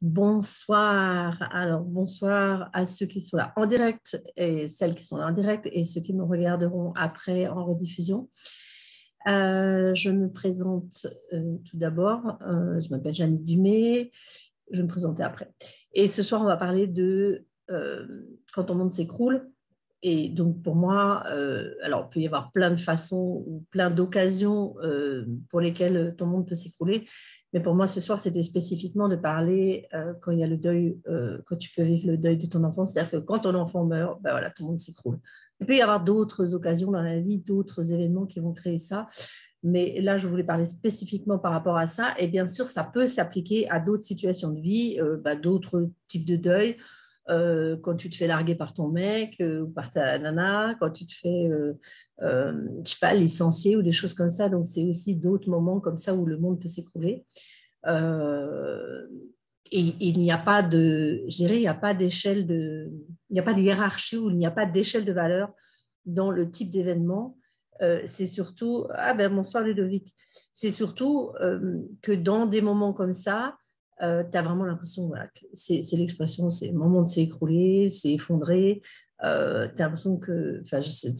Bonsoir. Alors, bonsoir à ceux qui sont là en direct et celles qui sont là en direct et ceux qui me regarderont après en rediffusion. Je me présente tout d'abord. Je m'appelle Jeanne Dumay. Je vais me présenter après. Et ce soir, on va parler de quand ton monde s'écroule. Et donc, pour moi, alors, il peut y avoir plein de façons ou plein d'occasions pour lesquelles ton monde peut s'écrouler. Mais pour moi, ce soir, c'était spécifiquement de parler quand il y a le deuil, quand tu peux vivre le deuil de ton enfant. C'est-à-dire que quand ton enfant meurt, ben voilà, ton monde s'écroule. Il peut y avoir d'autres occasions dans la vie, d'autres événements qui vont créer ça. Mais là, je voulais parler spécifiquement par rapport à ça. Et bien sûr, ça peut s'appliquer à d'autres situations de vie, d'autres types de deuil. Quand tu te fais larguer par ton mec ou par ta nana, quand tu te fais, je sais pas, licencier ou des choses comme ça. Donc, c'est aussi d'autres moments comme ça où le monde peut s'écrouler. Euh, et il n'y a pas de, je dirais, il n'y a pas d'échelle de, il n'y a pas de hiérarchie ou il n'y a pas d'échelle de valeur dans le type d'événement. C'est surtout, ah ben bonsoir Ludovic, c'est surtout que dans des moments comme ça, tu as vraiment l'impression, voilà, que c'est l'expression, c'est le moment de s'écrouler, c'est effondré. Tu as l'impression que,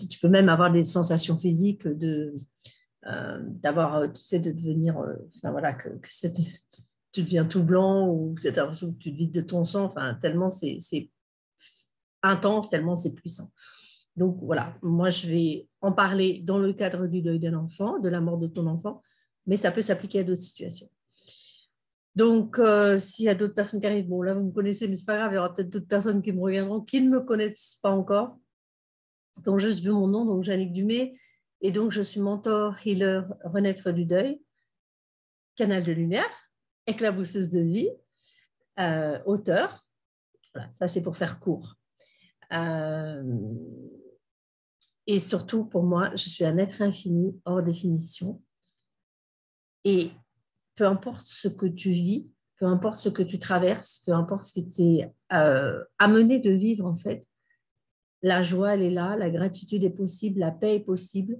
tu peux même avoir des sensations physiques d'avoir, tu sais, de devenir, voilà, que tu deviens tout blanc ou tu as l'impression que tu te vides de ton sang, tellement c'est intense, tellement c'est puissant. Donc voilà, moi je vais en parler dans le cadre du deuil d'un enfant, de la mort de ton enfant, mais ça peut s'appliquer à d'autres situations. Donc, s'il y a d'autres personnes qui arrivent, bon là vous me connaissez, mais c'est pas grave, il y aura peut-être d'autres personnes qui me regarderont, qui ne me connaissent pas encore, qui ont juste vu mon nom, donc Jeannick Dumay, et donc je suis mentor, healer, renaître du deuil, canal de lumière, éclabousseuse de vie, auteur, voilà, ça c'est pour faire court. Et surtout, pour moi, je suis un être infini, hors définition. Et peu importe ce que tu vis, peu importe ce que tu traverses, peu importe ce qui t'est amené de vivre, en fait, la joie, elle est là, la gratitude est possible, la paix est possible.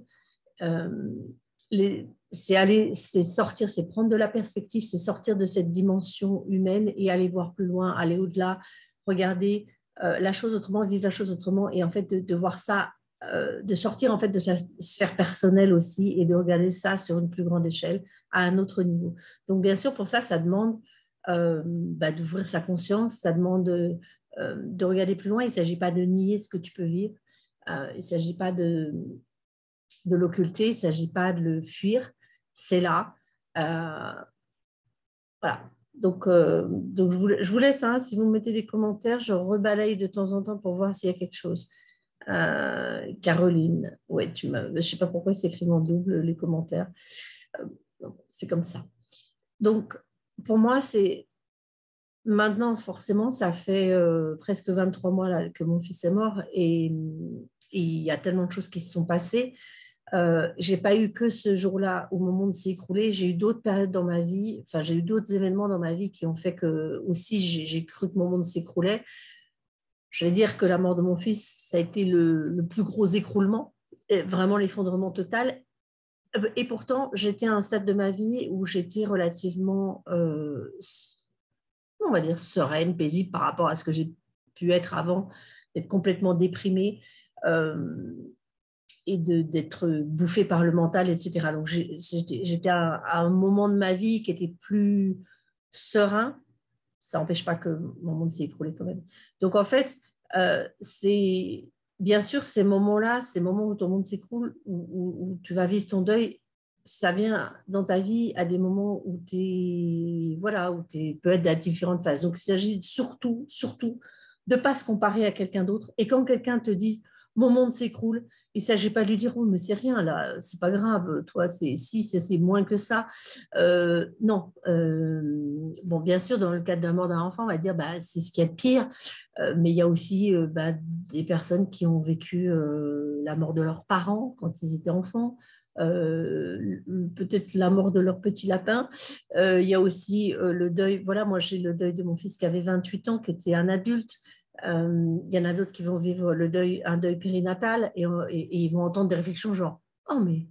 C'est sortir, c'est prendre de la perspective, c'est sortir de cette dimension humaine et aller voir plus loin, aller au-delà, regarder la chose autrement, vivre la chose autrement et en fait de voir ça, de sortir en fait de sa sphère personnelle aussi et de regarder ça sur une plus grande échelle à un autre niveau. Donc bien sûr pour ça, ça demande d'ouvrir sa conscience, ça demande de regarder plus loin. Il ne s'agit pas de nier ce que tu peux vivre, il ne s'agit pas de l'occulter, il ne s'agit pas de le fuir, c'est là. Voilà. Donc je vous laisse, hein, si vous me mettez des commentaires, je rebalaye de temps en temps pour voir s'il y a quelque chose. Caroline, ouais, je ne sais pas pourquoi c'est écrit en double les commentaires. C'est comme ça. Donc, pour moi, c'est maintenant, forcément, ça fait presque 23 mois là, que mon fils est mort et il y a tellement de choses qui se sont passées. J'ai pas eu que ce jour-là où mon monde s'est écroulé. J'ai eu d'autres périodes dans ma vie, j'ai eu d'autres événements dans ma vie qui ont fait que aussi j'ai cru que mon monde s'écroulait. Je vais dire que la mort de mon fils, ça a été le plus gros écroulement, vraiment l'effondrement total. Et pourtant, j'étais à un stade de ma vie où j'étais relativement, on va dire, sereine, paisible par rapport à ce que j'ai pu être avant, d'être complètement déprimée. Et d'être bouffée par le mental, etc. Donc, j'étais à un moment de ma vie qui était plus serein. Ça n'empêche pas que mon monde s'est écroulé quand même. Donc, en fait, c'est bien sûr ces moments-là, ces moments où ton monde s'écroule, où tu vas vivre ton deuil, ça vient dans ta vie à des moments où tu voilà, peut être à différentes phases. Donc, il s'agit surtout de ne pas se comparer à quelqu'un d'autre. Et quand quelqu'un te dit « mon monde s'écroule », il ne s'agit pas de lui dire « oh, mais c'est rien, là, c'est pas grave, toi, c'est moins que ça ». Non. Bon, bien sûr, dans le cadre de la mort d'un enfant, on va dire c'est ce qu'il y a de pire, mais il y a aussi des personnes qui ont vécu la mort de leurs parents quand ils étaient enfants, peut-être la mort de leur petit lapin. Il y a aussi le deuil. Voilà, moi, j'ai le deuil de mon fils qui avait 28 ans, qui était un adulte. Il y en a d'autres qui vont vivre un deuil périnatal et ils vont entendre des réflexions genre « oh, mais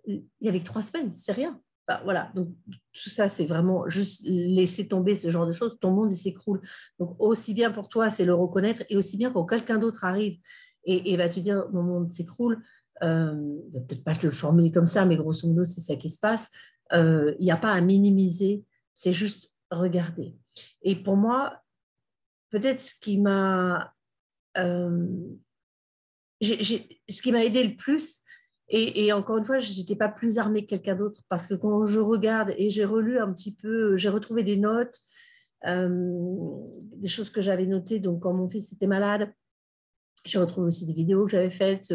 il y avait que 3 semaines, c'est rien ». bah, voilà, donc tout ça, c'est vraiment juste laisser tomber ce genre de choses. Ton monde, il s'écroule. Donc, aussi bien pour toi, c'est le reconnaître, et aussi bien quand quelqu'un d'autre arrive et va te dire, mon monde s'écroule, peut-être pas te le formuler comme ça, mais grosso modo, c'est ça qui se passe. Il n'y a pas à minimiser, c'est juste regarder. Et pour moi, peut-être euh, ce qui m'a aidé le plus, et encore une fois, je n'étais pas plus armée que quelqu'un d'autre, parce que quand je regarde et j'ai relu un petit peu, j'ai retrouvé des notes, des choses que j'avais notées, donc quand mon fils était malade, j'ai retrouvé aussi des vidéos que j'avais faites,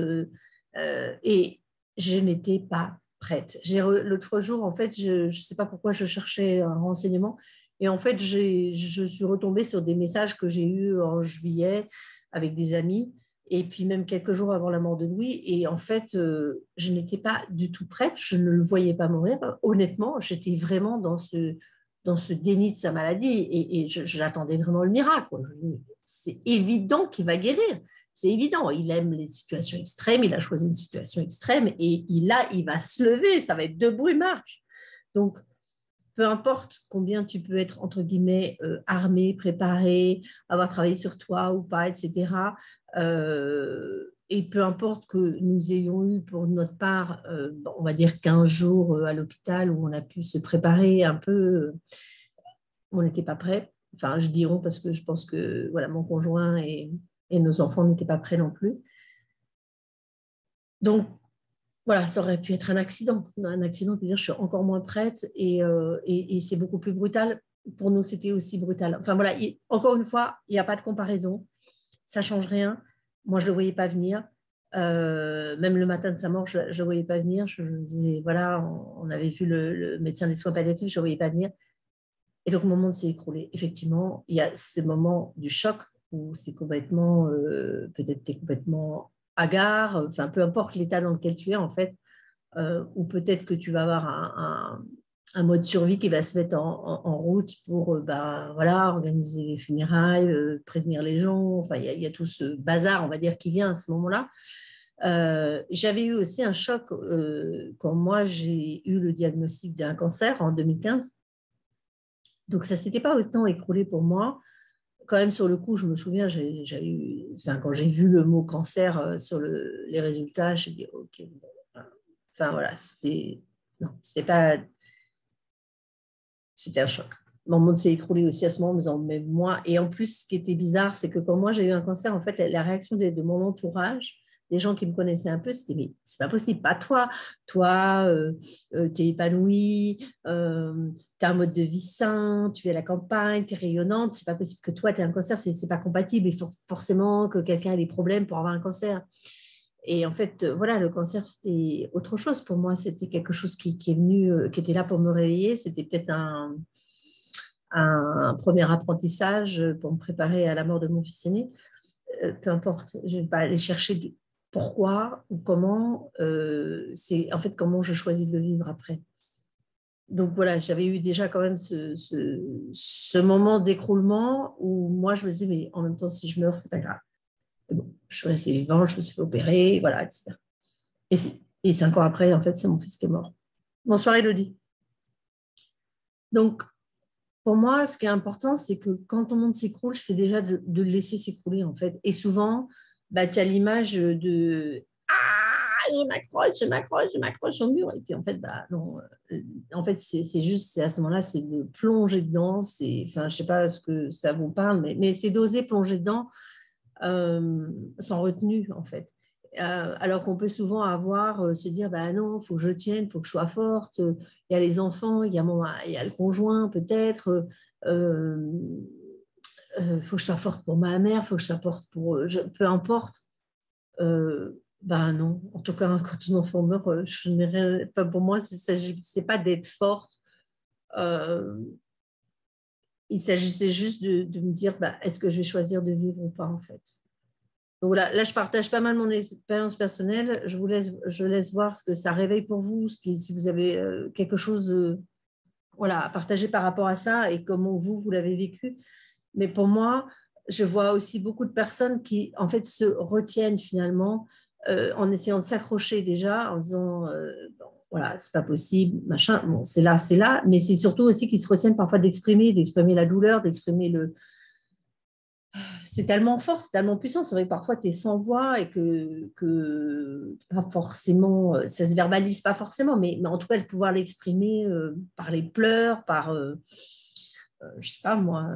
et je n'étais pas prête. L'autre jour, en fait, je ne sais pas pourquoi je cherchais un renseignement, et en fait, je suis retombée sur des messages que j'ai eus en juillet avec des amis, et puis même quelques jours avant la mort de Louis, et en fait, je n'étais pas du tout prête, je ne le voyais pas mourir. Honnêtement, j'étais vraiment dans ce déni de sa maladie, et j'attendais vraiment le miracle. C'est évident qu'il va guérir. C'est évident, il aime les situations extrêmes, il a choisi une situation extrême, et il va se lever, ça va être debout et marche. Donc, peu importe combien tu peux être, entre guillemets, armé, préparé, avoir travaillé sur toi ou pas, etc. Et peu importe que nous ayons eu pour notre part, on va dire 15 jours à l'hôpital où on a pu se préparer un peu, on n'était pas prêts. Enfin, je dis on parce que je pense que voilà, mon conjoint et nos enfants n'étaient pas prêts non plus. Donc, voilà, ça aurait pu être un accident. Un accident, peut dire je suis encore moins prête, et c'est beaucoup plus brutal. Pour nous, c'était aussi brutal. Enfin voilà, encore une fois, il n'y a pas de comparaison. Ça ne change rien. Moi, je ne le voyais pas venir. Même le matin de sa mort, je ne le voyais pas venir. Je me disais, voilà, on avait vu le médecin des soins palliatifs, je ne le voyais pas venir. Et donc, mon monde s'est écroulé. Effectivement, il y a ce moment du choc où c'est complètement, peut-être tu es complètement hagard, enfin, peu importe l'état dans lequel tu es, en fait, ou peut-être que tu vas avoir un mode survie qui va se mettre en route pour voilà, organiser les funérailles, prévenir les gens. Enfin, il y a tout ce bazar, on va dire, qui vient à ce moment-là. J'avais eu aussi un choc quand moi, j'ai eu le diagnostic d'un cancer en 2015. Donc, ça ne s'était pas autant écroulé pour moi. Quand même, sur le coup, je me souviens, quand j'ai vu le mot cancer sur les résultats, j'ai dit, OK, bon, enfin voilà, c'était pas, c'était un choc. Mon monde s'est écroulé aussi à ce moment, en me disant, mais moi, et en plus, ce qui était bizarre, c'est que quand moi j'ai eu un cancer, en fait, la réaction de mon entourage, des gens qui me connaissaient un peu, c'était, mais c'est pas possible, pas toi. Toi, tu es épanouie, tu as un mode de vie sain, tu es à la campagne, tu es rayonnante, c'est pas possible que toi, tu aies un cancer, c'est pas compatible. Il faut forcément que quelqu'un ait des problèmes pour avoir un cancer. Et en fait, voilà, le cancer, c'était autre chose pour moi. C'était quelque chose qui est venu, qui était là pour me réveiller. C'était peut-être un premier apprentissage pour me préparer à la mort de mon fils aîné. Peu importe, je ne vais pas aller chercher pourquoi ou comment. C'est en fait comment je choisis de le vivre après. Donc voilà, j'avais eu déjà quand même ce moment d'écroulement où moi, je me disais, mais en même temps, si je meurs, c'est pas grave. Bon, je suis restée vivante, je me suis fait opérer, voilà, etc. Et 5 ans après, en fait, c'est mon fils qui est mort. Bonsoir, Elodie. Donc, pour moi, ce qui est important, c'est que quand ton monde s'écroule, c'est déjà de le laisser s'écrouler, en fait. Et souvent, bah, tu as l'image de « Ah, je m'accroche au mur. » Et puis, en fait, bah, non. En fait, c'est juste, c'est à ce moment-là, c'est de plonger dedans. Enfin, je ne sais pas ce que ça vous parle, mais c'est d'oser plonger dedans sans retenue, en fait. Alors qu'on peut souvent se dire, bah non, il faut que je tienne, il faut que je sois forte. Il y a les enfants, il y a le conjoint peut-être. Faut que je sois forte pour ma mère, faut que je sois forte pour... peu importe. Ben non, en tout cas, quand un enfant meurt, je n'ai rien... Enfin, pour moi, c'est pas d'être forte. Il s'agissait juste de me dire, bah, est-ce que je vais choisir de vivre ou pas, en fait. Donc voilà, là, je partage pas mal mon expérience personnelle. Je laisse voir ce que ça réveille pour vous, si vous avez quelque chose voilà, à partager par rapport à ça et comment vous l'avez vécu. Mais pour moi, je vois aussi beaucoup de personnes qui, en fait, se retiennent finalement en essayant de s'accrocher déjà, en disant, bon, voilà, c'est pas possible, machin. Bon, c'est là, mais c'est surtout aussi qu'ils se retiennent parfois d'exprimer la douleur, d'exprimer le. C'est tellement fort, c'est tellement puissant. C'est vrai que parfois tu es sans voix et que pas forcément, ça se verbalise pas forcément, mais en tout cas de pouvoir l'exprimer par les pleurs, par je sais pas moi,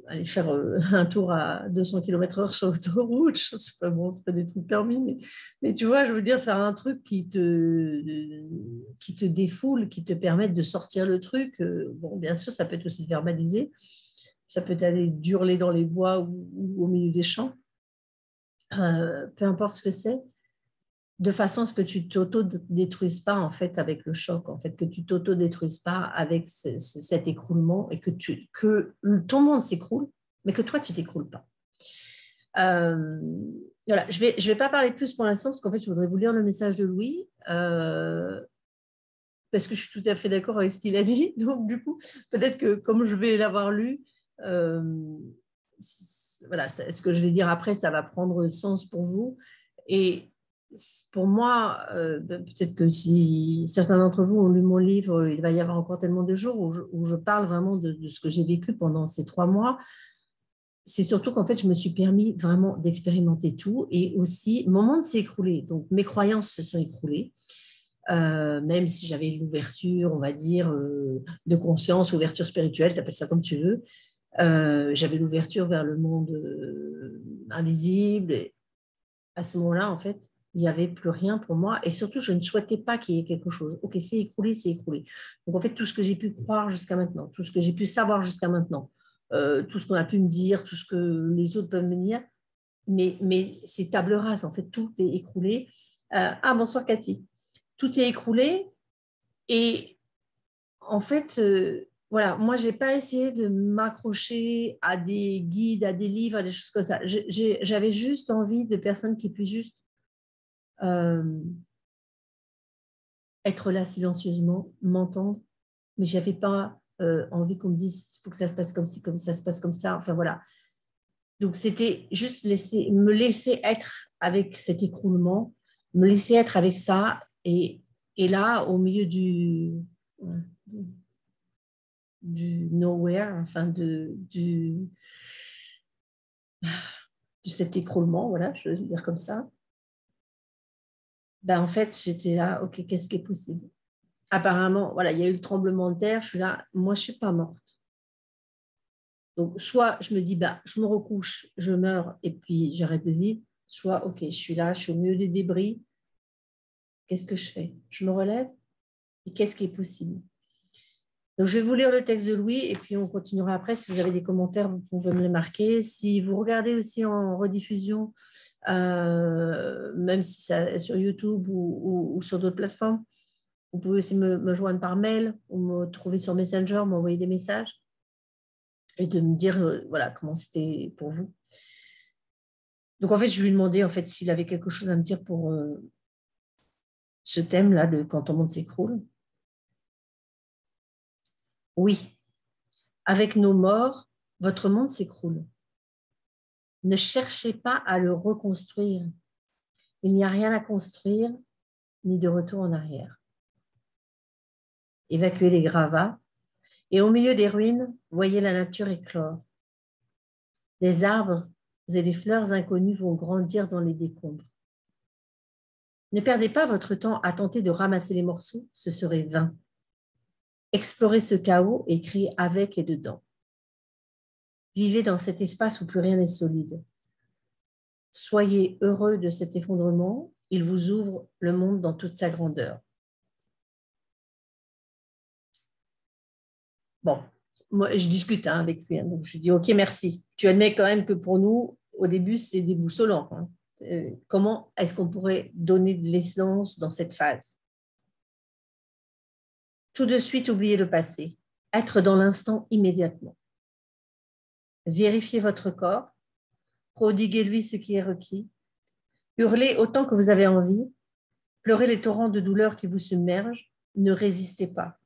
aller faire un tour à 200 km/h sur l'autoroute, je sais pas, bon, c'est pas des trucs permis, mais tu vois, je veux dire, faire un truc qui te défoule, qui te permette de sortir le truc. Bon, bien sûr, ça peut être aussi verbalisé, ça peut aller hurler dans les bois ou au milieu des champs, peu importe ce que c'est, de façon à ce que tu ne t'auto-détruises pas en fait avec le choc, en fait, que tu ne t'auto-détruises pas avec cet écroulement et que ton monde s'écroule, mais que toi, tu ne t'écroules pas. Voilà, je vais pas parler plus pour l'instant parce qu'en fait, je voudrais vous lire le message de Louis parce que je suis tout à fait d'accord avec ce qu'il a dit. Donc, du coup, peut-être que comme je vais l'avoir lu, voilà, ce que je vais dire après, ça va prendre sens pour vous. Et pour moi, peut-être que si certains d'entre vous ont lu mon livre, il va y avoir encore tellement de jours où je parle vraiment de ce que j'ai vécu pendant ces 3 mois. C'est surtout qu'en fait, je me suis permis vraiment d'expérimenter tout et aussi, mon monde s'est écroulé. Donc, mes croyances se sont écroulées. Même si j'avais l'ouverture, on va dire, de conscience, ouverture spirituelle, tu appelles ça comme tu veux, j'avais l'ouverture vers le monde invisible. Et à ce moment-là, en fait, il n'y avait plus rien pour moi. Et surtout, je ne souhaitais pas qu'il y ait quelque chose. OK, c'est écroulé, c'est écroulé. Donc, en fait, tout ce que j'ai pu croire jusqu'à maintenant, tout ce que j'ai pu savoir jusqu'à maintenant, tout ce qu'on a pu me dire, tout ce que les autres peuvent me dire, mais c'est table rase. En fait, tout est écroulé. Bonsoir, Cathy. Tout est écroulé. Et en fait, voilà, moi, je n'ai pas essayé de m'accrocher à des guides, à des livres, à des choses comme ça. J'avais juste envie de personnes qui puissent juste euh, être là silencieusement, m'entendre, mais je n'avais pas envie qu'on me dise il faut que ça se passe comme ci, comme ça se passe comme ça. Enfin, voilà. Donc, c'était juste me laisser être avec cet écroulement, me laisser être avec ça. Et là, au milieu du nowhere, enfin de cet écroulement, voilà, je veux dire comme ça, ben en fait, j'étais là, ok, qu'est-ce qui est possible? Apparemment, voilà, il y a eu le tremblement de terre, je suis là, moi, je ne suis pas morte. Donc, soit je me dis, bah, je me recouche, je meurs et puis j'arrête de vivre, soit, ok, je suis là, je suis au milieu des débris, qu'est-ce que je fais? Je me relève et qu'est-ce qui est possible? Donc, je vais vous lire le texte de Louis et puis on continuera après. Si vous avez des commentaires, vous pouvez me les marquer. Si vous regardez aussi en rediffusion, même si c'est sur YouTube ou sur d'autres plateformes, vous pouvez aussi me joindre par mail ou me trouver sur Messenger, m'envoyer des messages et de me dire voilà, comment c'était pour vous. Donc, en fait, je lui ai demandé en fait, s'il avait quelque chose à me dire pour ce thème-là de quand ton monde s'écroule. Oui, avec nos morts, votre monde s'écroule. Ne cherchez pas à le reconstruire. Il n'y a rien à construire, ni de retour en arrière. Évacuez les gravats, et au milieu des ruines, voyez la nature éclore. Des arbres et des fleurs inconnues vont grandir dans les décombres. Ne perdez pas votre temps à tenter de ramasser les morceaux, ce serait vain. Explorez ce chaos et criez avec et dedans. Vivez dans cet espace où plus rien n'est solide. Soyez heureux de cet effondrement, il vous ouvre le monde dans toute sa grandeur. Bon, moi, je discute avec lui, donc je dis ok, merci. Tu admets quand même que pour nous, au début, c'est déboussolant. Comment est-ce qu'on pourrait donner de l'essence dans cette phase? Tout de suite, oubliez le passé. Être dans l'instant immédiatement. Vérifiez votre corps. Prodiguez-lui ce qui est requis. Hurlez autant que vous avez envie. Pleurez les torrents de douleur qui vous submergent. Ne résistez pas.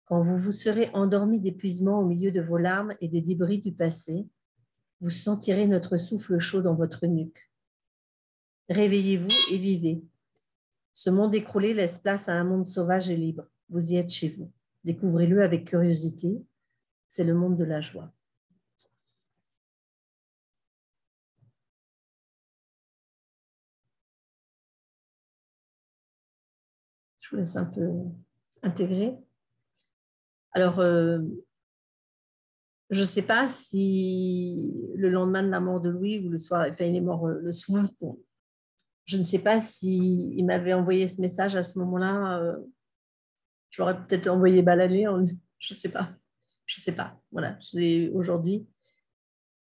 Quand vous vous serez endormi d'épuisement au milieu de vos larmes et des débris du passé, vous sentirez notre souffle chaud dans votre nuque. Réveillez-vous et vivez. Ce monde écroulé laisse place à un monde sauvage et libre. Vous y êtes chez vous. Découvrez-le avec curiosité. C'est le monde de la joie. Je vous laisse un peu intégrer. Alors, je ne sais pas si le lendemain de la mort de Louis ou le soir, enfin, il est mort le soir. Bon, je ne sais pas s'il m'avait envoyé ce message à ce moment-là. Je l'aurais peut-être envoyé balader. Je ne sais pas. Je ne sais pas. Voilà, aujourd'hui.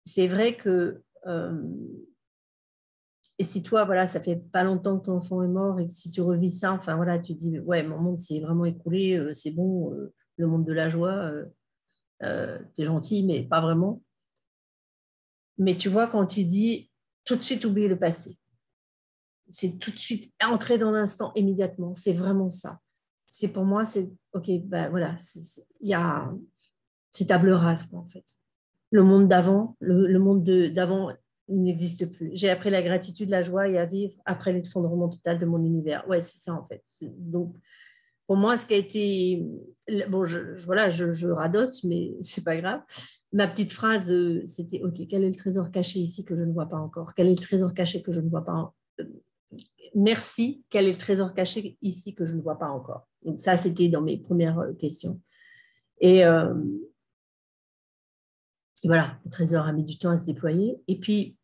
C'est vrai que, et si toi, voilà, ça fait pas longtemps que ton enfant est mort et que si tu revis ça, enfin voilà, tu te dis, ouais, mon monde s'est vraiment écoulé, c'est bon, le monde de la joie, t'es gentil, mais pas vraiment. Mais tu vois, quand il dit tout de suite oublier le passé, c'est tout de suite entrer dans l'instant immédiatement, c'est vraiment ça. C'est pour moi, c'est ok, ben voilà, il y a, c'est table rase, quoi, en fait. Le monde d'avant, le monde d'avant n'existe plus. J'ai appris la gratitude, la joie et à vivre après l'effondrement total de mon univers. Ouais, c'est ça en fait. Donc, pour moi, ce qui a été... Bon, voilà, je radote, mais c'est pas grave. Ma petite phrase, c'était, OK, quel est le trésor caché ici que je ne vois pas encore? Quel est le trésor caché que je ne vois pas? Merci, quel est le trésor caché ici que je ne vois pas encore? Donc ça, c'était dans mes premières questions. Et, et voilà, le trésor a mis du temps à se déployer. Et puis,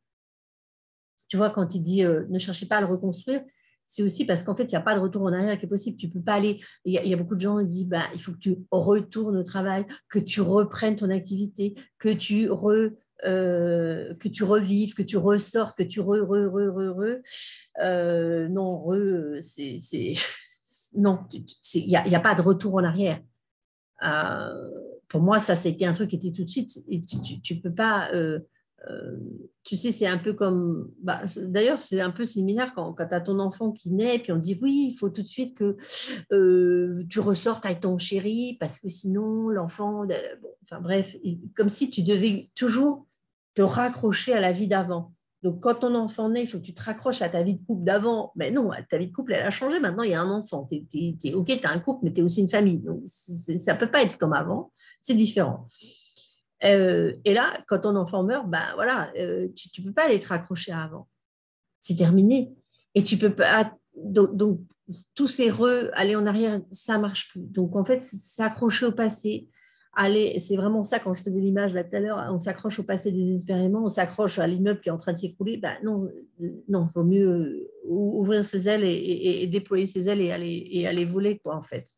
tu vois, quand il dit ne cherchez pas à le reconstruire, c'est aussi parce qu'en fait, il n'y a pas de retour en arrière qui est possible. Tu ne peux pas aller. Il y a beaucoup de gens qui disent bah, il faut que tu retournes au travail, que tu reprennes ton activité, que tu revives, que tu ressortes, que tu non, non, il n'y a pas de retour en arrière. Pour moi, ça, c'était un truc qui était tout de suite. Et tu peux pas. Tu sais, c'est un peu comme. Bah, d'ailleurs, c'est un peu similaire quand tu as ton enfant qui naît, puis on dit oui, il faut tout de suite que tu ressortes avec ton chéri, parce que sinon, l'enfant. Bon, enfin bref, comme si tu devais toujours te raccrocher à la vie d'avant. Donc, quand ton enfant naît, il faut que tu te raccroches à ta vie de couple d'avant. Mais non, ta vie de couple, elle a changé. Maintenant, il y a un enfant. OK, tu as un couple, mais tu es aussi une famille. Donc, ça ne peut pas être comme avant. C'est différent. Et là, quand ton enfant meurt, ben voilà, tu ne peux pas aller te raccrocher à avant. C'est terminé. Et tu peux pas. Donc tous ces aller en arrière, ça ne marche plus. Donc, en fait, s'accrocher au passé, aller, c'est vraiment ça, quand je faisais l'image là tout à l'heure, on s'accroche au passé désespérément, on s'accroche à l'immeuble qui est en train de s'écrouler. Ben non, non, il vaut mieux ouvrir ses ailes et déployer ses ailes et aller voler, quoi, en fait.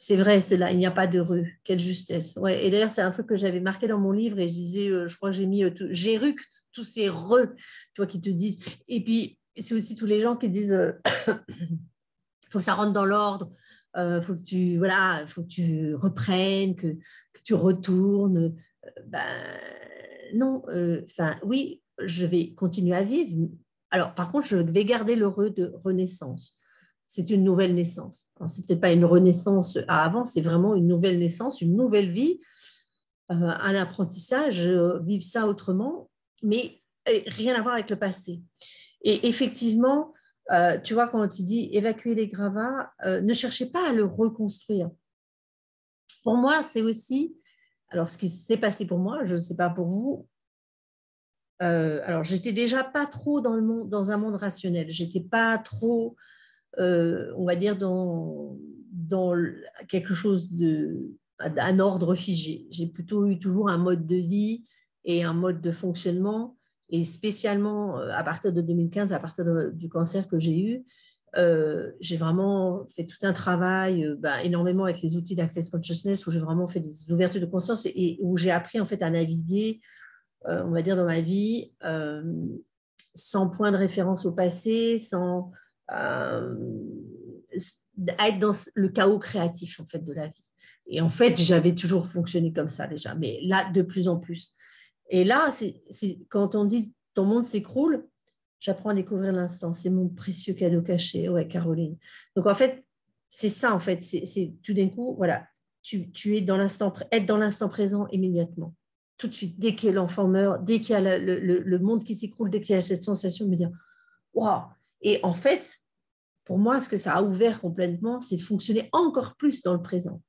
C'est vrai, c'est là, il n'y a pas d'heureux. Quelle justesse. Ouais. Et d'ailleurs, c'est un truc que j'avais marqué dans mon livre et je disais, je crois que j'ai mis, j'éructe tous ces re, tu vois, qui te disent. Et puis, c'est aussi tous les gens qui disent, il faut que ça rentre dans l'ordre, faut que tu, voilà, faut que tu reprennes, que tu retournes. Ben, non, enfin, oui, je vais continuer à vivre. Alors, par contre, je vais garder l'heureux de renaissance. C'est une nouvelle naissance. C'est peut-être pas une renaissance à avant, c'est vraiment une nouvelle naissance, une nouvelle vie, un apprentissage, vivre ça autrement, mais rien à voir avec le passé. Et effectivement, tu vois, quand tu dis évacuer les gravats, ne cherchez pas à le reconstruire. Pour moi, c'est aussi, alors ce qui s'est passé pour moi, je ne sais pas pour vous, alors j'étais déjà pas trop dans un monde rationnel, j'étais pas trop, on va dire, dans quelque chose un ordre figé. J'ai plutôt eu toujours un mode de vie et un mode de fonctionnement. Et spécialement à partir de 2015, à partir du cancer que j'ai eu, j'ai vraiment fait tout un travail énormément avec les outils d'Access Consciousness où j'ai vraiment fait des ouvertures de conscience et où j'ai appris en fait à naviguer, on va dire, dans ma vie sans point de référence au passé, sans être dans le chaos créatif en fait de la vie. Et en fait, j'avais toujours fonctionné comme ça déjà, mais là, de plus en plus. Et là, c'est quand on dit ton monde s'écroule, j'apprends à découvrir l'instant. C'est mon précieux cadeau caché. Ouais, Caroline. Donc, en fait, c'est ça, en fait. C'est tout d'un coup, voilà, tu es dans l'instant, être dans l'instant présent immédiatement. Tout de suite, dès que l'enfant meurt, dès qu'il y a le monde qui s'écroule, dès qu'il y a cette sensation de me dire, waouh. Et en fait, pour moi, ce que ça a ouvert complètement, c'est de fonctionner encore plus dans le présent.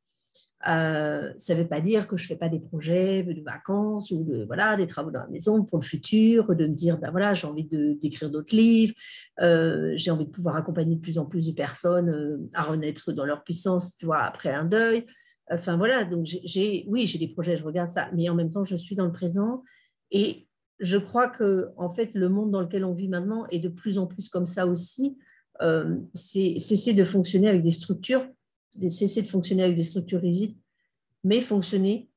Ça ne veut pas dire que je ne fais pas des projets de vacances ou voilà, des travaux dans la maison pour le futur, de me dire, ben voilà, j'ai envie d'écrire d'autres livres, j'ai envie de pouvoir accompagner de plus en plus de personnes à renaître dans leur puissance, tu vois, après un deuil. Enfin voilà, donc oui, j'ai des projets, je regarde ça, mais en même temps, je suis dans le présent et je crois que en fait, le monde dans lequel on vit maintenant est de plus en plus comme ça aussi. C'est cesser de fonctionner avec des structures, cesser de fonctionner avec des structures rigides, mais fonctionner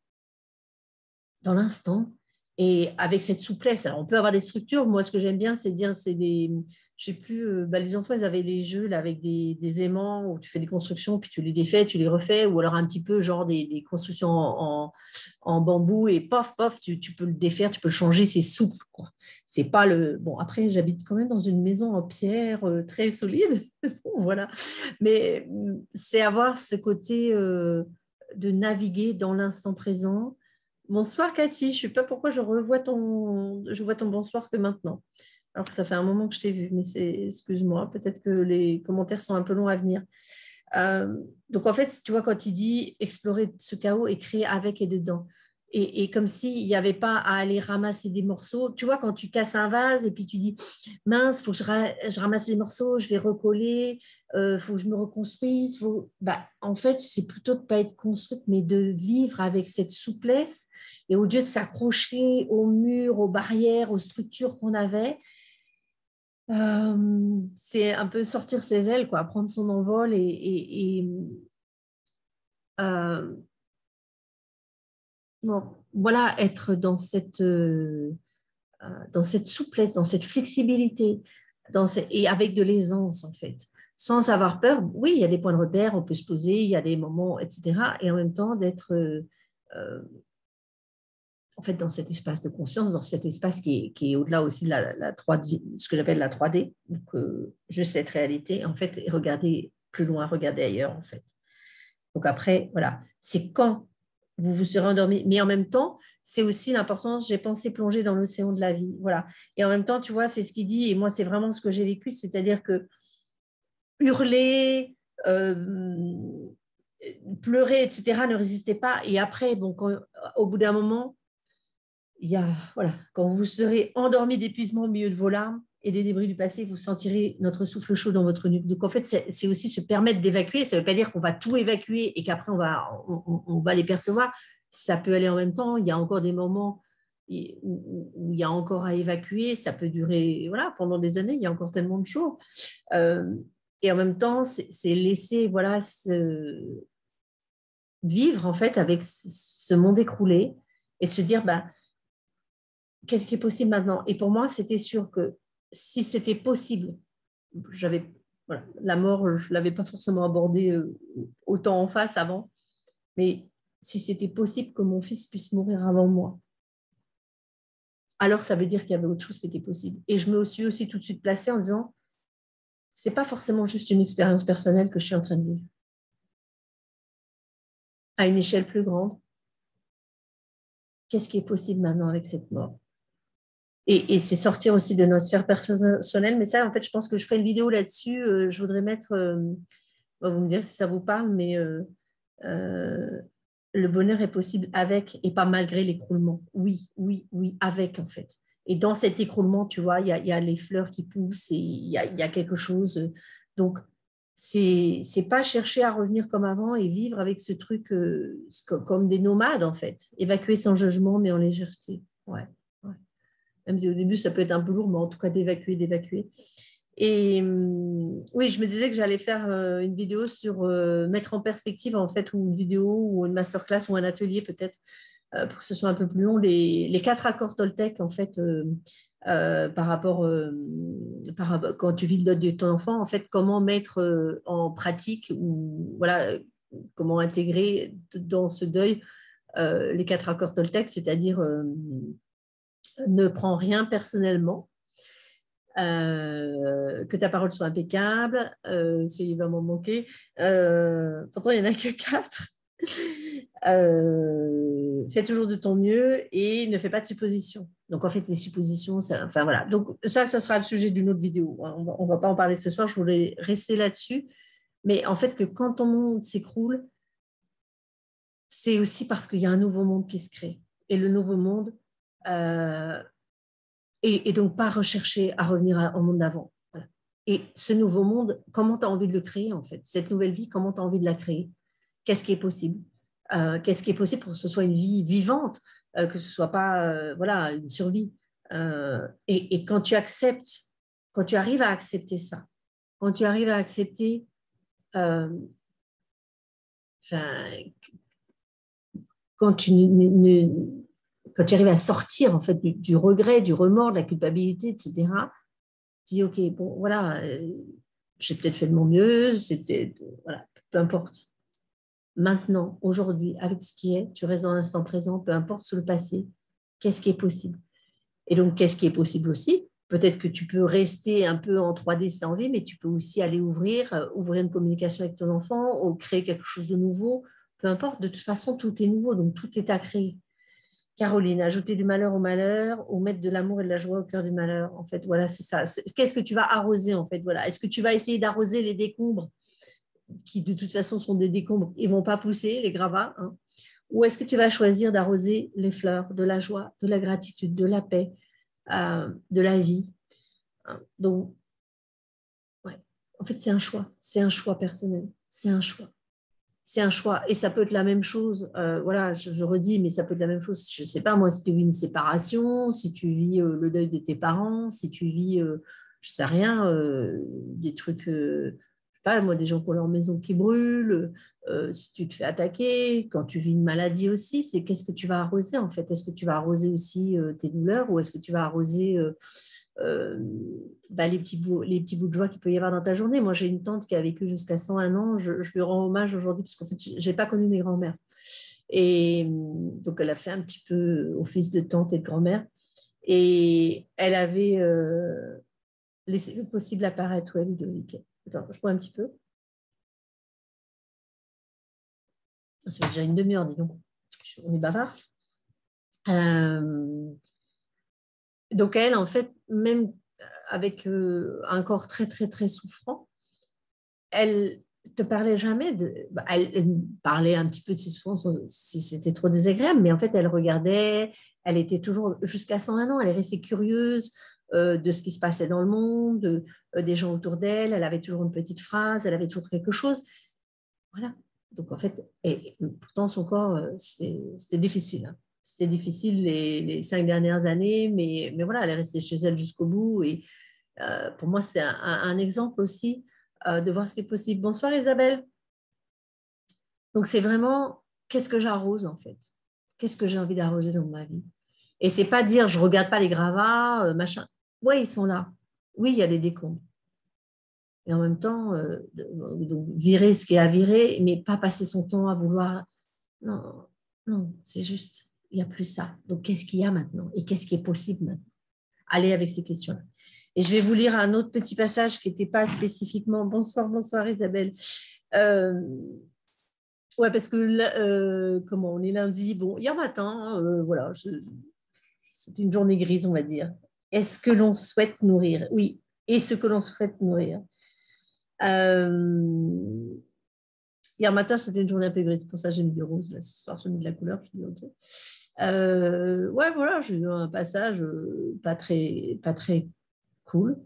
dans l'instant et avec cette souplesse. Alors, on peut avoir des structures. Moi, ce que j'aime bien, c'est dire, c'est des, je sais plus, les enfants, ils avaient des jeux là, avec des aimants où tu fais des constructions, puis tu les défais, tu les refais, ou alors un petit peu genre des constructions en bambou et pof, pof, tu peux le défaire, tu peux le changer, c'est souple, quoi. C'est pas le... Bon, après, j'habite quand même dans une maison en pierre très solide, voilà. Mais c'est avoir ce côté de naviguer dans l'instant présent. Bonsoir Cathy, je ne sais pas pourquoi je vois ton bonsoir que maintenant. Alors que ça fait un moment que je t'ai vu, mais excuse-moi, peut-être que les commentaires sont un peu longs à venir. Donc en fait, tu vois, quand il dit explorer ce chaos et créer avec et dedans, et comme s'il n'y avait pas à aller ramasser des morceaux. Tu vois, quand tu casses un vase et puis tu dis, mince, il faut que je ramasse les morceaux, je vais recoller, faut que je me reconstruise. En fait, c'est plutôt de ne pas être construite, mais de vivre avec cette souplesse. Et au lieu de s'accrocher aux murs, aux barrières, aux structures qu'on avait, c'est un peu sortir ses ailes, quoi, prendre son envol et bon, voilà, être dans cette souplesse, dans cette flexibilité, et avec de l'aisance, en fait, sans avoir peur. Oui, il y a des points de repère, on peut se poser, il y a des moments, etc. Et en même temps, d'être en fait, dans cet espace de conscience, dans cet espace qui est au-delà aussi de la 3D, ce que j'appelle la 3D, donc je cette réalité, en fait, et regarder plus loin, regarder ailleurs, en fait. Donc après, voilà, c'est quand vous vous serez endormi, mais en même temps, c'est aussi l'importance, j'ai pensé plonger dans l'océan de la vie, voilà. Et en même temps, tu vois, c'est ce qu'il dit, et moi, c'est vraiment ce que j'ai vécu, c'est-à-dire que hurler, pleurer, etc., ne résistez pas. Et après, bon, au bout d'un moment, il y a, voilà, quand vous serez endormi d'épuisement au milieu de vos larmes et des débris du passé, vous sentirez notre souffle chaud dans votre nuque. Donc, en fait, c'est aussi se permettre d'évacuer. Ça ne veut pas dire qu'on va tout évacuer et qu'après, on va les percevoir. Ça peut aller en même temps. Il y a encore des moments où il y a encore à évacuer. Ça peut durer voilà, pendant des années. Il y a encore tellement de choses. Et en même temps, c'est laisser voilà, vivre en fait avec ce monde écroulé et de se dire, bah, qu'est-ce qui est possible maintenant? Et pour moi, c'était sûr que si c'était possible, voilà, la mort, je ne l'avais pas forcément abordée autant en face avant, mais si c'était possible que mon fils puisse mourir avant moi, alors ça veut dire qu'il y avait autre chose qui était possible. Et je me suis aussi tout de suite placée en disant, c'est pas forcément juste une expérience personnelle que je suis en train de vivre. À une échelle plus grande, qu'est-ce qui est possible maintenant avec cette mort? Et c'est sortir aussi de notre sphère personnelle. Mais ça, en fait, je pense que je ferai une vidéo là-dessus. Je voudrais mettre, vous me direz si ça vous parle, mais le bonheur est possible avec et pas malgré l'écroulement. Oui, oui, oui, avec en fait. Et dans cet écroulement, tu vois, il y a les fleurs qui poussent et il y a quelque chose. Donc, c'est pas chercher à revenir comme avant et vivre avec ce truc comme des nomades en fait. Évacuer sans jugement, mais en légèreté. Ouais, ouais. Même si au début, ça peut être un peu lourd, mais en tout cas, d'évacuer. Et oui, je me disais que j'allais faire une vidéo sur mettre en perspective, en fait, ou une vidéo ou une masterclass ou un atelier peut-être, pour que ce soit un peu plus long, les 4 accords Toltec, en fait, par rapport, quand tu vis le deuil de ton enfant, en fait, comment mettre en pratique ou voilà, comment intégrer dans ce deuil les 4 accords Toltec, c'est-à-dire ne prends rien personnellement, que ta parole soit impeccable, s'il va m'en manquer. Pourtant, il n'y en a que 4. fais toujours de ton mieux et ne fais pas de suppositions. Donc, en fait, les suppositions, ça, enfin voilà. Donc, ça sera le sujet d'une autre vidéo. On va pas en parler ce soir, je voulais rester là-dessus. Mais en fait, que quand ton monde s'écroule, c'est aussi parce qu'il y a un nouveau monde qui se crée. Et le nouveau monde, et donc pas rechercher à revenir au monde d'avant. Voilà. Et ce nouveau monde, comment tu as envie de le créer en fait? Cette nouvelle vie, comment tu as envie de la créer? Qu'est-ce qui est possible? Qu'est-ce qui est possible pour que ce soit une vie vivante, que ce ne soit pas voilà, une survie? Et quand tu acceptes, quand tu arrives à accepter ça, quand tu arrives à accepter, euh, quand tu quand tu arrives à sortir en fait du regret, du remords, de la culpabilité, etc., tu dis, OK, bon, voilà, j'ai peut-être fait de mon mieux, c'était, voilà, peu importe. Maintenant, aujourd'hui, avec ce qui est, tu restes dans l'instant présent, peu importe sur le passé, qu'est-ce qui est possible? Et donc, qu'est-ce qui est possible aussi? Peut-être que tu peux rester un peu en 3D si tu as envie, mais tu peux aussi aller ouvrir une communication avec ton enfant ou créer quelque chose de nouveau. Peu importe, de toute façon, tout est nouveau, donc tout est à créer. Caroline, ajouter du malheur au malheur ou mettre de l'amour et de la joie au cœur du malheur. En fait, voilà, c'est ça. Qu'est-ce que tu vas arroser, en fait? Voilà. Est-ce que tu vas essayer d'arroser les décombres qui, de toute façon, sont des décombres? Ils ne vont pas pousser, les gravats. Hein. Ou est-ce que tu vas choisir d'arroser les fleurs de la joie, de la gratitude, de la paix, de la vie? Hein. Donc, ouais. En fait, c'est un choix. C'est un choix personnel. C'est un choix. C'est un choix. Et ça peut être la même chose, voilà, je redis, mais ça peut être la même chose, je ne sais pas, moi, si tu vis une séparation, si tu vis le deuil de tes parents, si tu vis, je ne sais rien, des trucs, je sais pas, moi, des gens qui ont leur maison qui brûle, si tu te fais attaquer, quand tu vis une maladie aussi, c'est qu'est-ce que tu vas arroser, en fait? Est-ce que tu vas arroser aussi tes douleurs ou est-ce que tu vas arroser euh, les petits bouts de joie qu'il peut y avoir dans ta journée. Moi, j'ai une tante qui a vécu jusqu'à 101 ans. Je lui rends hommage aujourd'hui parce qu'en fait, je n'ai pas connu mes grands-mères. Et donc, elle a fait un petit peu office de tante et de grand-mère. Et elle avait laissé le possible apparaître, ouais, Ludovic. Attends, je prends un petit peu. Ça fait déjà une demi-heure, dis donc. On est bavard. Donc, elle, en fait, même avec un corps très, très, très souffrant, elle te parlait jamais de. Elle parlait un petit peu de ses souffrances si c'était trop désagréable, mais en fait, elle regardait, elle était toujours, jusqu'à 101 ans, elle est restée curieuse de ce qui se passait dans le monde, des gens autour d'elle, elle avait toujours une petite phrase, elle avait toujours quelque chose. Voilà. Donc, en fait, et pourtant, son corps, c'était difficile. Hein. C'était difficile les 5 dernières années, mais voilà, elle est restée chez elle jusqu'au bout. Et pour moi, c'est un exemple aussi de voir ce qui est possible. Bonsoir Isabelle. Donc c'est vraiment qu'est-ce que j'arrose en fait? Qu'est-ce que j'ai envie d'arroser dans ma vie? Et c'est pas dire je regarde pas les gravats, machin. Oui, ils sont là. Oui, il y a des décombres. Et en même temps, donc, virer ce qui est à virer, mais pas passer son temps à vouloir. Non, non, c'est juste, il n'y a plus ça. Donc qu'est-ce qu'il y a maintenant? Et qu'est-ce qui est possible maintenant? Allez avec ces questions-là. Et je vais vous lire un autre petit passage qui n'était pas spécifiquement. Bonsoir, bonsoir Isabelle. Ouais, parce que comment on est lundi. Bon, hier matin, voilà, c'était une journée grise, on va dire. Est-ce que l'on souhaite nourrir? Oui. Et ce que l'on souhaite nourrir. Hier matin, c'était une journée un peu grise. C'est pour ça que j'ai mis du rose. Là, ce soir, j'ai mis de la couleur. Je dis, OK. Ouais, voilà, j'ai eu un passage pas très cool.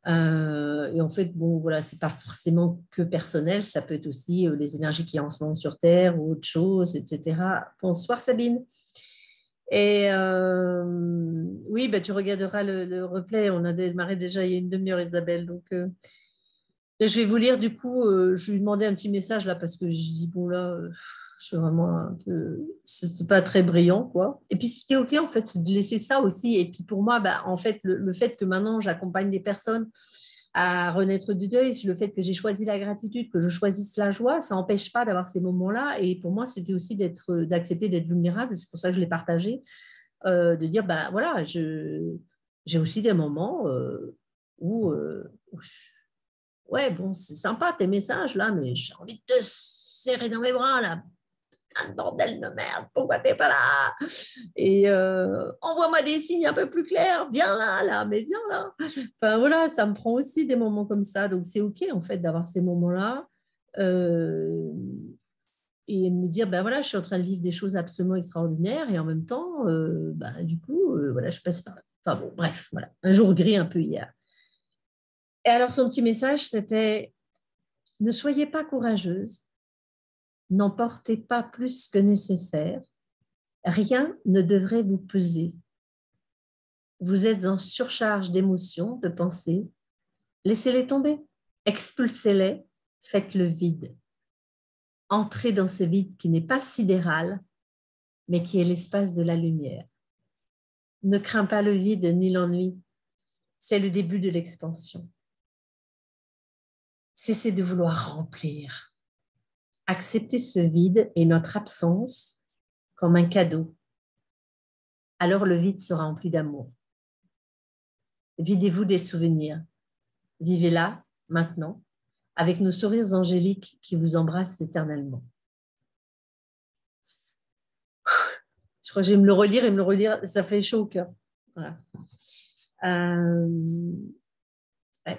Et en fait, bon, voilà, c'est pas forcément que personnel, ça peut être aussi les énergies qu'il y a en ce moment sur Terre ou autre chose, etc. Bonsoir Sabine. Et oui, bah, tu regarderas le replay. On a démarré déjà il y a une demi-heure, Isabelle. Donc, je vais vous lire, du coup, je lui demandais un petit message là parce que je dis, bon, là, je suis vraiment un peu. C'était pas très brillant, quoi. Et puis, ce qui est OK, en fait, c'est de laisser ça aussi. Et puis, pour moi, bah, en fait, le fait que maintenant, j'accompagne des personnes à renaître du deuil, le fait que j'ai choisi la gratitude, que je choisisse la joie, ça n'empêche pas d'avoir ces moments-là. Et pour moi, c'était aussi d'accepter d'être vulnérable. C'est pour ça que je l'ai partagé, de dire, bah, voilà, j'ai aussi des moments où ouais, bon, c'est sympa tes messages là, mais j'ai envie de te serrer dans mes bras là. putain de bordel de merde, pourquoi t'es pas là? Et envoie-moi des signes un peu plus clairs, viens là, mais viens là. Enfin voilà, ça me prend aussi des moments comme ça, donc c'est OK en fait d'avoir ces moments-là. Et me dire, ben voilà, je suis en train de vivre des choses absolument extraordinaires et en même temps, du coup, voilà, je passe par là. Enfin bon, bref, voilà, un jour gris un peu hier. Et alors, son petit message, c'était, ne soyez pas courageuse, n'emportez pas plus que nécessaire, rien ne devrait vous peser. Vous êtes en surcharge d'émotions, de pensées, laissez-les tomber, expulsez-les, faites le vide. Entrez dans ce vide qui n'est pas sidéral, mais qui est l'espace de la lumière. Ne crains pas le vide ni l'ennui, c'est le début de l'expansion. Cessez de vouloir remplir. Acceptez ce vide et notre absence comme un cadeau. Alors le vide sera rempli d'amour. Videz-vous des souvenirs. Vivez là, maintenant, avec nos sourires angéliques qui vous embrassent éternellement. Je crois que je vais me le relire et me le relire, ça fait chaud au cœur. Voilà. Ouais.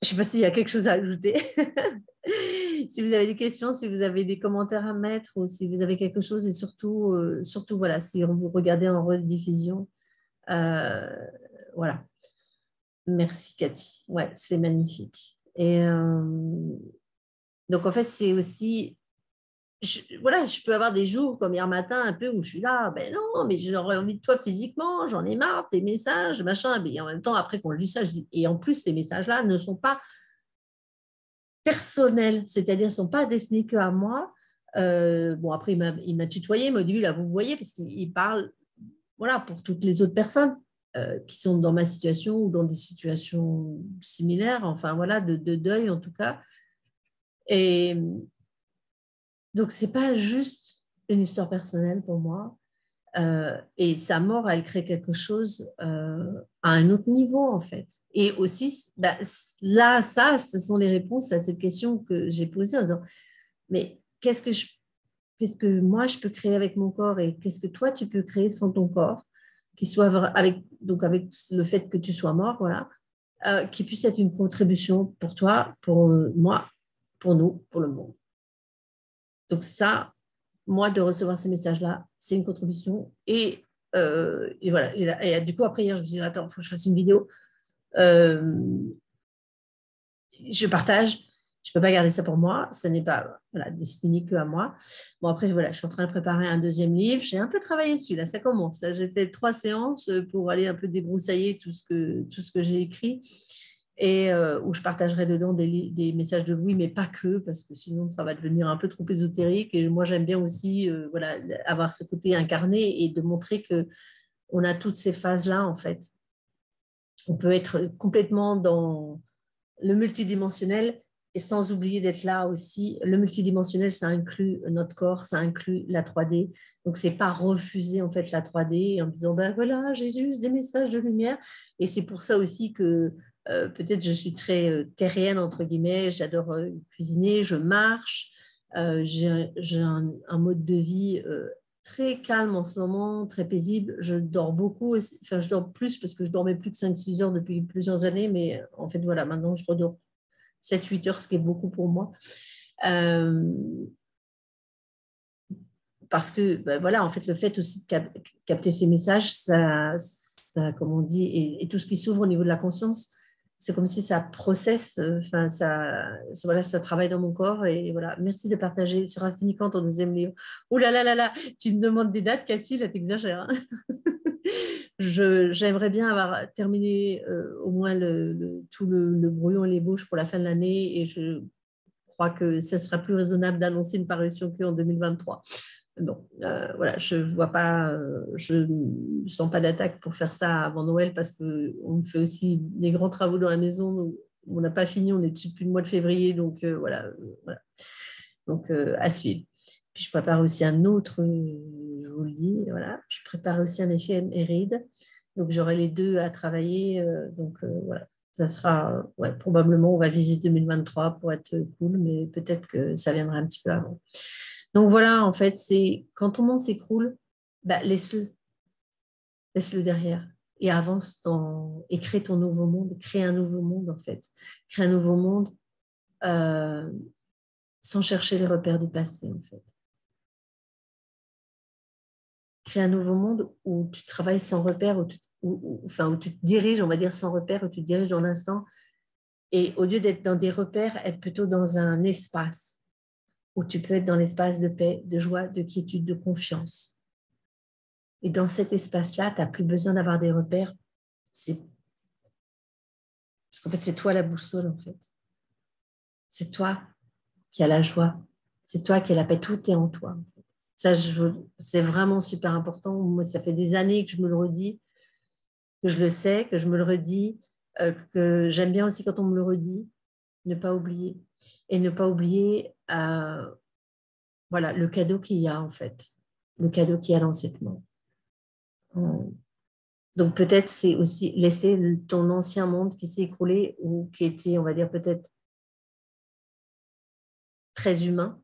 Je ne sais pas s'il y a quelque chose à ajouter. Si vous avez des questions, si vous avez des commentaires à mettre ou si vous avez quelque chose et surtout, voilà, si vous regardez en rediffusion, voilà. Merci Cathy. Ouais, c'est magnifique. Et donc en fait, c'est aussi, voilà, je peux avoir des jours comme hier matin un peu où je suis là, ben non, mais j'aurais envie de toi physiquement, j'en ai marre, tes messages, machin. Mais en même temps, après qu'on lit ça, je dis, et en plus, ces messages-là ne sont pas personnels, c'est-à-dire ne sont pas destinés qu'à moi. Bon, après, il m'a tutoyé, mais au début, là, vous voyez, parce qu'il parle voilà, pour toutes les autres personnes qui sont dans ma situation ou dans des situations similaires, enfin voilà, de deuil en tout cas. Et donc, ce n'est pas juste une histoire personnelle pour moi. Et sa mort, elle crée quelque chose à un autre niveau, en fait. Et aussi, là, ça, ce sont les réponses à cette question que j'ai posée en disant, mais qu'est-ce que moi, je peux créer avec mon corps et qu'est-ce que toi, tu peux créer sans ton corps, qui soit avec le fait que tu sois mort, voilà, qui puisse être une contribution pour toi, pour moi, pour nous, pour le monde. Donc ça, moi, de recevoir ces messages-là, c'est une contribution. Et voilà. Et du coup, après, hier, je me suis dit, attends, il faut que je fasse une vidéo. Je partage. Je ne peux pas garder ça pour moi. Ce n'est pas voilà, destiné que à moi. Bon, après, voilà, je suis en train de préparer un deuxième livre. J'ai un peu travaillé dessus. Là, ça commence. Là, j'ai fait 3 séances pour aller un peu débroussailler tout ce que j'ai écrit et où je partagerai dedans des messages de Louis, mais pas que, parce que sinon, ça va devenir un peu trop ésotérique. Et moi, j'aime bien aussi voilà, avoir ce côté incarné et de montrer qu'on a toutes ces phases-là, en fait. On peut être complètement dans le multidimensionnel et sans oublier d'être là aussi. Le multidimensionnel, ça inclut notre corps, ça inclut la 3D. Donc, ce n'est pas refuser en fait la 3D en disant, ben voilà, j'ai juste des messages de lumière. Et c'est pour ça aussi que peut-être je suis très terrienne, entre guillemets. J'adore cuisiner, je marche. J'ai un mode de vie très calme en ce moment, très paisible. Je dors beaucoup, enfin je dors plus parce que je dormais plus de 5-6 heures depuis plusieurs années, mais en fait voilà, maintenant je redors 7-8 heures, ce qui est beaucoup pour moi. Parce que ben voilà, en fait le fait aussi de capter ces messages, ça comme on dit, et tout ce qui s'ouvre au niveau de la conscience, c'est comme si ça processe, enfin voilà, ça travaille dans mon corps et voilà. Merci de partager sur Infini quand ton deuxième livre. Oh là là là là, tu me demandes des dates, Cathy, là t'exagères. Hein. J'aimerais bien avoir terminé au moins tout le brouillon et l'ébauche pour la fin de l'année et je crois que ce sera plus raisonnable d'annoncer une parution qu'en 2023. Bon, voilà, je vois pas, je ne sens pas d'attaque pour faire ça avant Noël parce qu'on fait aussi des grands travaux dans la maison. On n'a pas fini, on est dessus depuis le mois de février, donc voilà. Donc à suivre. Puis je prépare aussi un autre, je vous le dis, voilà. Je prépare aussi un effet Héride, donc j'aurai les deux à travailler. Donc voilà, Ça sera, ouais, probablement, on va viser 2023 pour être cool, mais peut-être que ça viendra un petit peu avant. Donc voilà, en fait, c'est quand ton monde s'écroule, bah, laisse-le derrière et avance et crée ton nouveau monde, crée un nouveau monde, en fait. Crée un nouveau monde euh, sans chercher les repères du passé, en fait. Créer un nouveau monde où tu travailles sans repères, où tu te diriges, on va dire sans repères, où tu te diriges dans l'instant. Et au lieu d'être dans des repères, être plutôt dans un espace où tu peux être dans l'espace de paix, de joie, de quiétude, de confiance. Et dans cet espace-là, tu n'as plus besoin d'avoir des repères. Parce qu'en fait, c'est toi la boussole, en fait. C'est toi qui as la joie. C'est toi qui as la paix. Tout est en toi. En fait. Ça, c'est vraiment super important. Moi, ça fait des années que je me le redis, que je le sais, que je me le redis, que j'aime bien aussi quand on me le redit, ne pas oublier. Et ne pas oublier voilà, le cadeau qu'il y a, en fait. Le cadeau qu'il y a dans cette mort. Donc peut-être c'est aussi laisser ton ancien monde qui s'est écroulé ou qui était, on va dire, peut-être très humain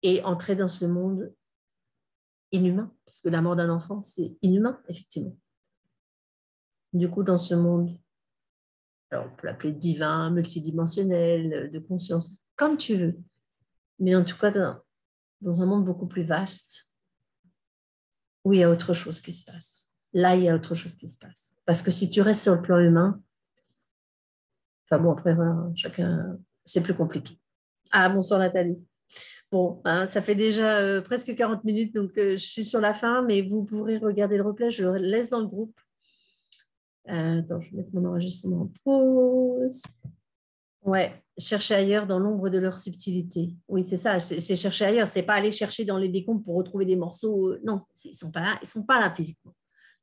et entrer dans ce monde inhumain, parce que la mort d'un enfant, c'est inhumain, effectivement. Du coup, dans ce monde, alors on peut l'appeler divin, multidimensionnel, de conscience, comme tu veux, mais en tout cas dans un monde beaucoup plus vaste, où il y a autre chose qui se passe. Là, il y a autre chose qui se passe. Parce que si tu restes sur le plan humain, enfin bon, après, voilà, chacun, c'est plus compliqué. Ah, bonsoir Nathalie. Bon, hein, ça fait déjà presque 40 minutes, donc je suis sur la fin, mais vous pourrez regarder le replay. Je le laisse dans le groupe. Attends, je vais mettre mon enregistrement en pause. Ouais, chercher ailleurs dans l'ombre de leur subtilité. Oui, c'est ça, c'est chercher ailleurs. C'est pas aller chercher dans les décombres pour retrouver des morceaux. Non, ils sont pas là, ils sont pas là physiquement.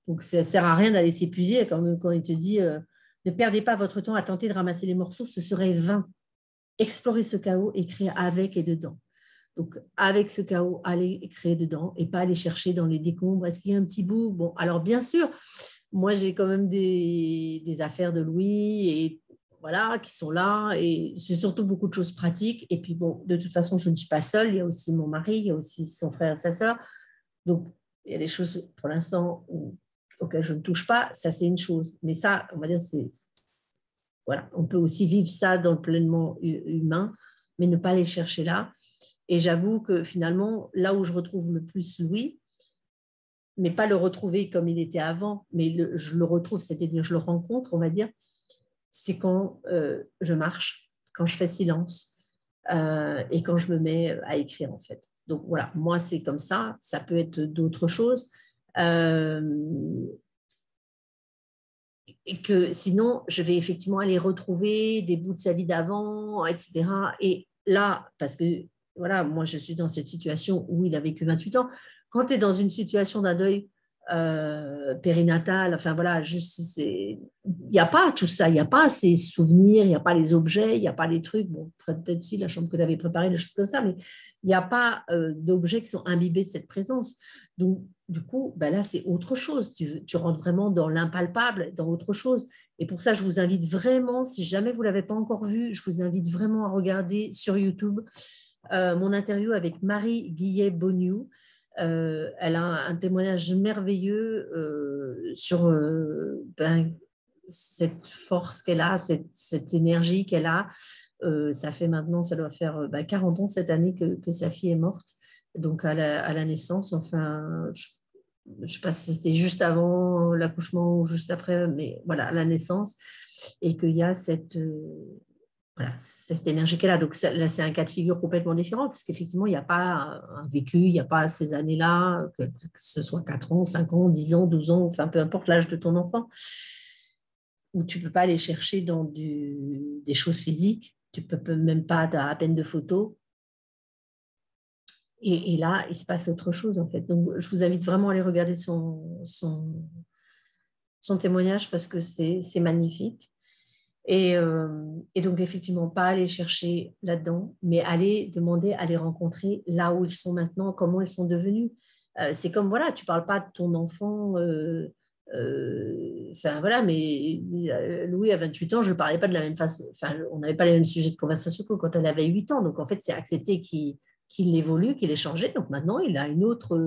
Donc, ça ne sert à rien d'aller s'épuiser quand il te dit ne perdez pas votre temps à tenter de ramasser les morceaux, ce serait vain. Explorer ce chaos et créer avec et dedans. Donc, avec ce chaos, aller créer dedans et pas aller chercher dans les décombres. Est-ce qu'il y a un petit bout? Bon, alors bien sûr, moi, j'ai quand même des affaires de Louis et voilà, qui sont là. Et c'est surtout beaucoup de choses pratiques. Et puis, bon, de toute façon, je ne suis pas seule. Il y a aussi mon mari, il y a aussi son frère et sa sœur. Donc, il y a des choses pour l'instant auxquelles je ne touche pas. Ça, c'est une chose. Mais ça, on va dire, voilà, on peut aussi vivre ça dans le pleinement humain, mais ne pas aller chercher là. Et j'avoue que finalement, là où je retrouve le plus Louis, mais pas le retrouver comme il était avant, mais je le retrouve, c'est-à-dire je le rencontre, on va dire, c'est quand je marche, quand je fais silence et quand je me mets à écrire en fait. Donc voilà, moi c'est comme ça peut être d'autres choses. Et que sinon, je vais effectivement aller retrouver des bouts de sa vie d'avant, etc. Et là, parce que voilà, moi je suis dans cette situation où il a vécu 28 ans. Quand tu es dans une situation d'un deuil périnatal, enfin voilà, juste, il n'y a pas tout ça, il n'y a pas ces souvenirs, il n'y a pas les objets, il n'y a pas les trucs, bon, peut-être si la chambre que tu avais préparée, des choses comme ça, mais il n'y a pas d'objets qui sont imbibés de cette présence. Donc, du coup, ben là, c'est autre chose. Tu rentres vraiment dans l'impalpable, dans autre chose. Et pour ça, je vous invite vraiment, si jamais vous ne l'avez pas encore vu, je vous invite vraiment à regarder sur YouTube mon interview avec Marie Guillet-Boniou. Elle a un témoignage merveilleux sur cette force qu'elle a, cette énergie qu'elle a. Ça fait maintenant, ça doit faire 40 ans cette année que sa fille est morte, donc à la naissance. Enfin, je ne sais pas si c'était juste avant l'accouchement ou juste après, mais voilà, à la naissance. Et qu'il y a voilà, cette énergie qu'elle a. Donc là, c'est un cas de figure complètement différent, puisqu'effectivement, il n'y a pas un vécu, il n'y a pas ces années-là, que ce soit 4 ans, 5 ans, 10 ans, 12 ans, enfin, peu importe l'âge de ton enfant, où tu ne peux pas aller chercher dans des choses physiques, tu ne peux même pas, tu as à peine de photos. Et là, il se passe autre chose, en fait. Donc, je vous invite vraiment à aller regarder son témoignage parce que c'est magnifique. Et donc, effectivement, pas aller chercher là-dedans, mais aller demander à les rencontrer là où ils sont maintenant, comment ils sont devenus. C'est comme, voilà, tu ne parles pas de ton enfant Enfin, voilà, mais Louis, à 28 ans, je ne parlais pas de la même façon. Enfin, on n'avait pas les mêmes sujets de conversation que quand elle avait 8 ans. Donc, en fait, c'est accepter qu'il évolue, qu'il ait changé. Donc, maintenant, il a une autre.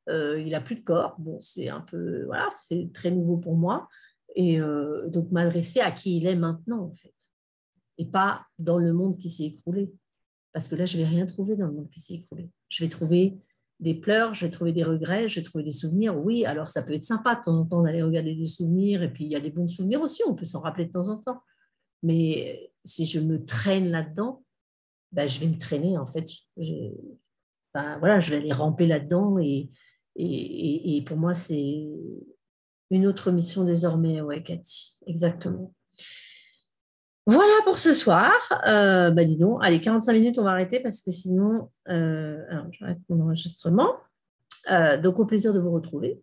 Il n'a plus de corps. Bon, c'est un peu. Voilà, c'est très nouveau pour moi. Et donc, m'adresser à qui il est maintenant, en fait. Et pas dans le monde qui s'est écroulé. Parce que là, je ne vais rien trouver dans le monde qui s'est écroulé. Je vais trouver des pleurs, je vais trouver des regrets, je vais trouver des souvenirs. Oui, alors ça peut être sympa de temps en temps d'aller regarder des souvenirs, et puis il y a des bons souvenirs aussi, on peut s'en rappeler de temps en temps. Mais si je me traîne là-dedans, ben, je vais me traîner, en fait. Ben, voilà, je vais aller ramper là-dedans, et pour moi, c'est une autre mission désormais, ouais, Cathy, exactement. Voilà pour ce soir. Bah dis donc, allez, 45 minutes, on va arrêter parce que sinon, alors, j'arrête mon enregistrement. Donc, au plaisir de vous retrouver.